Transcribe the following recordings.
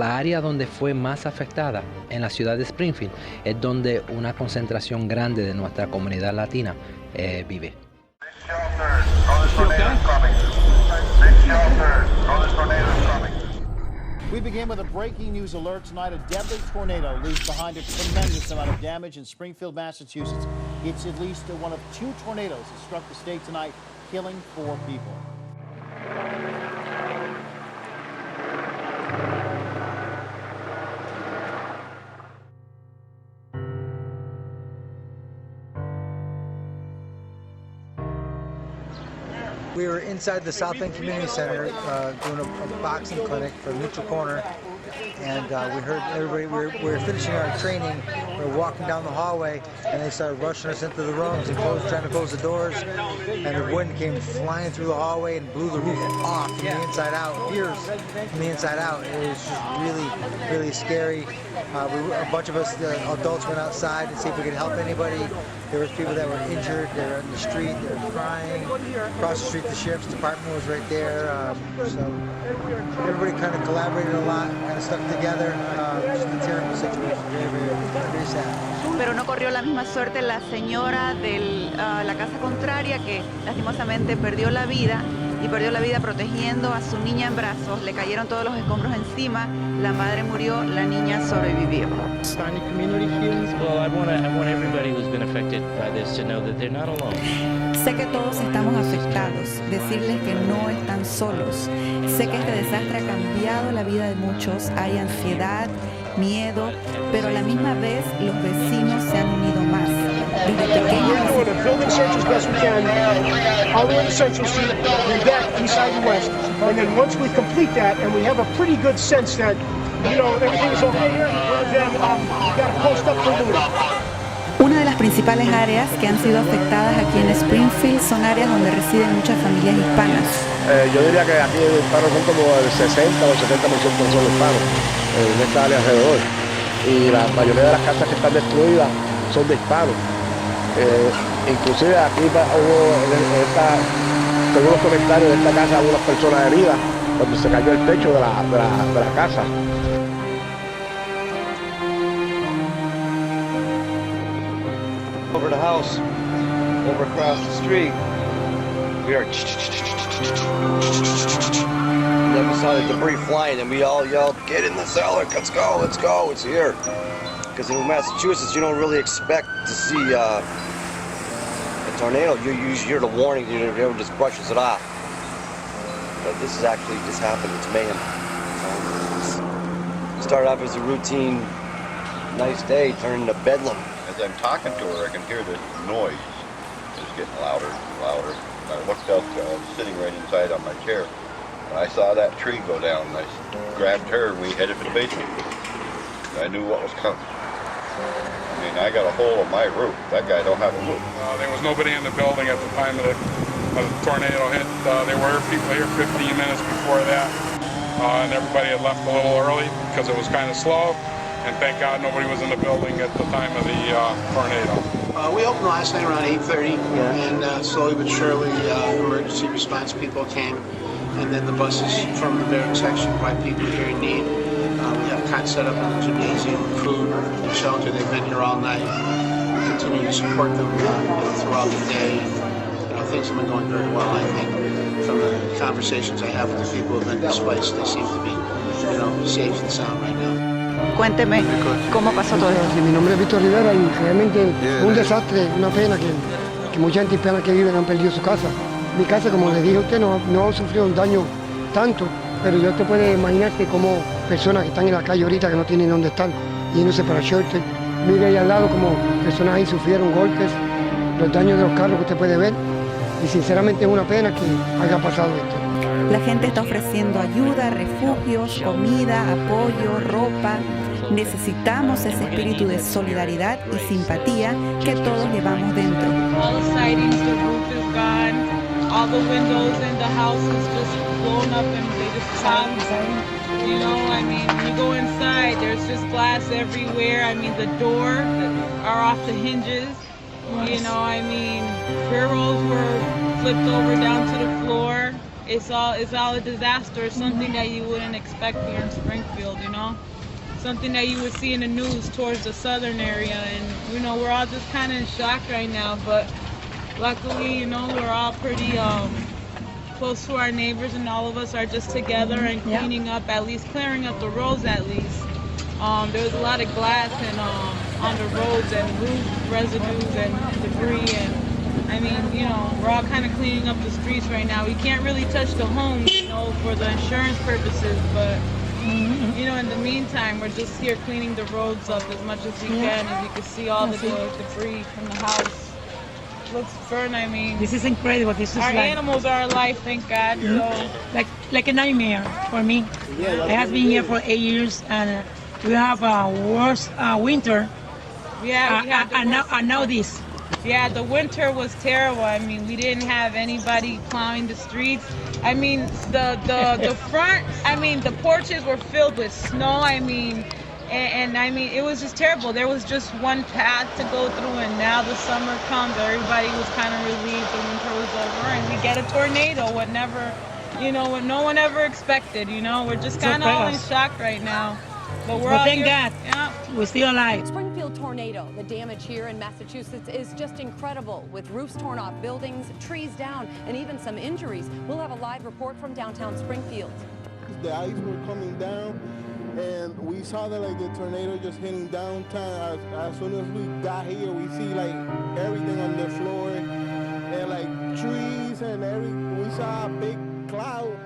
La área donde fue más afectada, en la ciudad de Springfield, es donde una concentración grande de nuestra comunidad latina vive. We begin with a breaking news alert tonight. A deadly tornado leaves behind a tremendous amount of damage in Springfield, Massachusetts. It's at least one of 2 tornadoes that struck the state tonight, killing 4 people. We were inside the South End Community Center doing a boxing clinic for Neutral Corner, and we heard everybody, we were finishing our training, we were walking down the hallway, and they started rushing us into the rooms and trying to close the doors, and the wind came flying through the hallway and blew the roof off from the inside out, ears from the inside out. It was just really, really scary. A bunch of us, adults, went outside to see if we could help anybody. There was people that were injured, they were in the street, they were crying. Across the street, the sheriff's department was right there. So everybody kind of collaborated a lot, kind of stuck together. Just a terrible situation, very sad. Pero no corrió la misma suerte la señora de la casa contraria, que lastimosamente perdió la vida, y perdió la vida protegiendo a su niña en brazos. Le cayeron todos los escombros encima, la madre murió, la niña sobrevivió. Well, I want everybody who's been affected by this to know that they're not alone. Sé que todos estamos afectados, decirles que no están solos. Sé que este desastre ha cambiado la vida de muchos, hay ansiedad, miedo, pero a la misma vez los vecinos se han unido más. Desde pequeños. We're going to building search as best we can all the way to Central Street and back east side and west. And then once we complete that and we have a pretty good sense that, you know, everything's okay here, well, then we got to post up for looting. Una de las principales áreas que han sido afectadas aquí en Springfield son áreas donde residen muchas familias hispanas. Yo diría que aquí los hispanos son como el 60 o el 70% son hispanos en esta área alrededor. Y la mayoría de las casas que están destruidas son de hispanos. Inclusive aquí hubo, según los comentarios de esta casa, hubo unas personas heridas cuando se cayó el techo de la casa. Over the house, over across the street, we heard and then we saw the debris flying and we all yelled, "Get in the cellar, let's go, it's here." Because in Massachusetts, you don't really expect to see a tornado. You hear the warning, everyone just brushes it off. But this is actually just happened, it's mayhem. It started off as a routine, nice day, turned into bedlam. As I'm talking to her, I can hear the noise. It's getting louder and louder. I looked out, I was sitting right inside on my chair, and I saw that tree go down, and I grabbed her, and we headed for the basement. I knew what was coming. I mean, I got a hole in my roof. That guy don't have a roof. There was nobody in the building at the time of the tornado hit. There were people here 15 minutes before that, and everybody had left a little early because it was kind of slow. And thank God nobody was in the building at the time of the tornado. We opened last night around 8:30, and slowly but surely emergency response people came, and then the buses from the barrack section brought people here in need. We have cot set up in the gymnasium, food, and shelter. They've been here all night. We continue to support them throughout the day. Things have been going very well, I think. From the conversations I have with the people who have been displaced, they seem to be, safe and sound right now. Cuénteme cómo pasó todo esto. Mi nombre es Víctor Rivera y realmente un desastre, una pena que mucha gente hispana que viven han perdido su casa. Mi casa, como les dije a usted, no sufrió un daño tanto, pero yo te puedo imaginarte como personas que están en la calle ahorita que no tienen dónde estar, yéndose para shelter. Mire ahí al lado como personas ahí sufrieron golpes, los daños de los carros que usted puede ver, y sinceramente es una pena que haya pasado esto. La gente está ofreciendo ayuda, refugios, comida, apoyo, ropa. Necesitamos ese espíritu de solidaridad y simpatía que todos llevamos dentro. All the sidings, the roof is gone. All the windows in the house is just blown up and they just popped. You know, I mean, when you go inside, there's just glass everywhere. I mean, the doors are off the hinges. You know, I mean, bureaus were flipped over down to the floor. it's all a disaster. It's something that you wouldn't expect here in Springfield, you know? Something that you would see in the news towards the southern area, and you know, we're all just kind of in shock right now, but luckily, you know, we're all pretty close to our neighbors, and all of us are just together and cleaning up, at least clearing up the roads at least. There was a lot of glass and on the roads and roof residues and debris, and I mean, you know, we're all kind of cleaning up the streets right now. We can't really touch the homes, you know, for the insurance purposes, but you know, in the meantime, we're just here cleaning the roads up as much as we can. As you can see all the debris from the house. Looks fun, I mean. This is incredible. This is our animals are alive, thank God. So. Like a nightmare for me. I have been here for 8 years, and we have a worse winter. Yeah, and now this. Yeah, the winter was terrible. I mean, we didn't have anybody plowing the streets. I mean, the front, I mean, the porches were filled with snow. I mean, and I mean, it was just terrible. There was just one path to go through, and now the summer comes. Everybody was kind of relieved the winter was over, and we get a tornado, what no one ever expected, you know? We're just kind of all in shock right now. But we're all thank here. God. Yeah. We're still alive. Springfield tornado. The damage here in Massachusetts is just incredible, with roofs torn off buildings, trees down, and even some injuries. We'll have a live report from downtown Springfield. The ice were coming down, and we saw the tornado just hitting downtown. As soon as we got here, we see everything on the floor, and trees and everything. We saw a big cloud.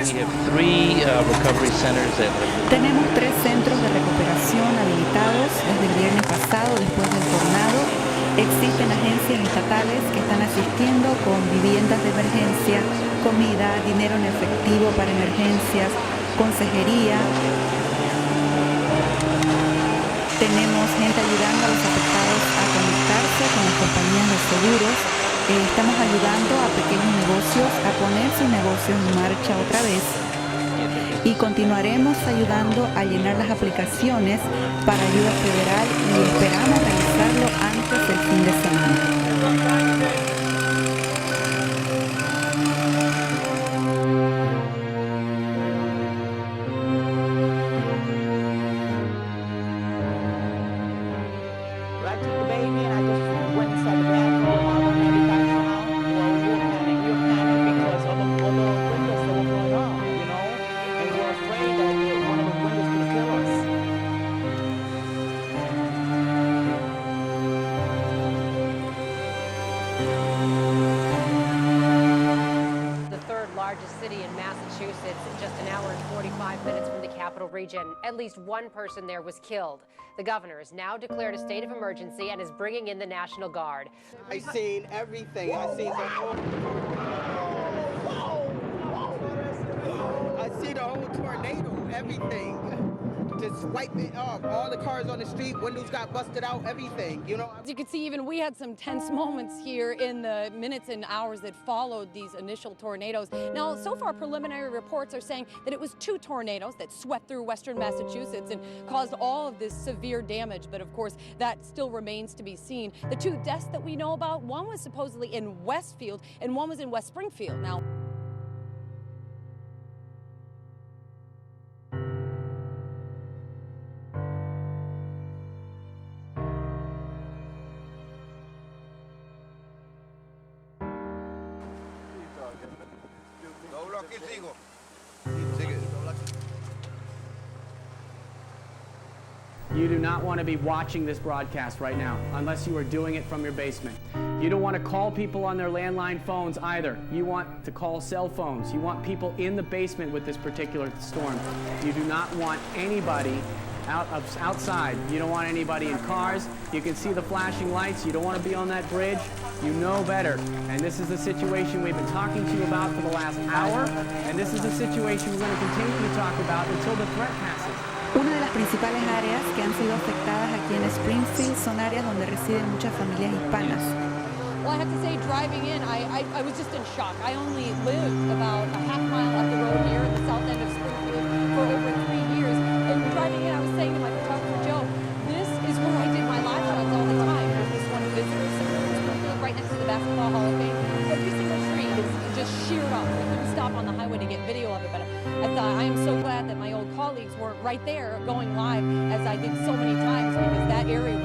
We have 3 recovery centers that Tenemos 3 centros de recuperación habilitados desde el viernes pasado después del tornado. Existen agencias estatales que están asistiendo con viviendas de emergencia, comida, dinero en efectivo para emergencias, consejería. Tenemos gente ayudando a los afectados a conectarse con las compañías de seguros. Estamos ayudando a pequeños negocios a poner sus negocios en marcha otra vez. Y continuaremos ayudando a llenar las aplicaciones para ayuda federal y esperamos realizarlo antes del fin de semana. City in Massachusetts, just an hour and 45 minutes from the capital region. At least one person there was killed. The governor has now declared a state of emergency and is bringing in the National Guard. I seen everything. I seen the whole tornado, everything. Just wipe it off. All the cars on the street, windows got busted out, everything, you know. As you can see, even we had some tense moments here in the minutes and hours that followed these initial tornadoes. Now, so far, preliminary reports are saying that it was 2 tornadoes that swept through western Massachusetts and caused all of this severe damage. But of course, that still remains to be seen. The 2 deaths that we know about, one was supposedly in Westfield and one was in West Springfield. Now, You do not want to be watching this broadcast right now unless you are doing it from your basement. You don't want to call people on their landline phones either. You want to call cell phones. You want people in the basement with this particular storm. You do not want anybody outside. You don't want anybody in cars. You can see the flashing lights. You don't want to be on that bridge. You know better. And this is the situation we've been talking to you about for the last hour. And this is the situation we're going to continue to talk about until the threat passes. Una de las principales áreas que han sido afectadas aquí en Springfield son áreas donde residen muchas familias hispanas. well, I have to say, driving in, I was just in shock. I only lived about a half mile up the road here in the south end of Springfield for over 3 years. And driving in, I right there going live, as I did so many times, because that area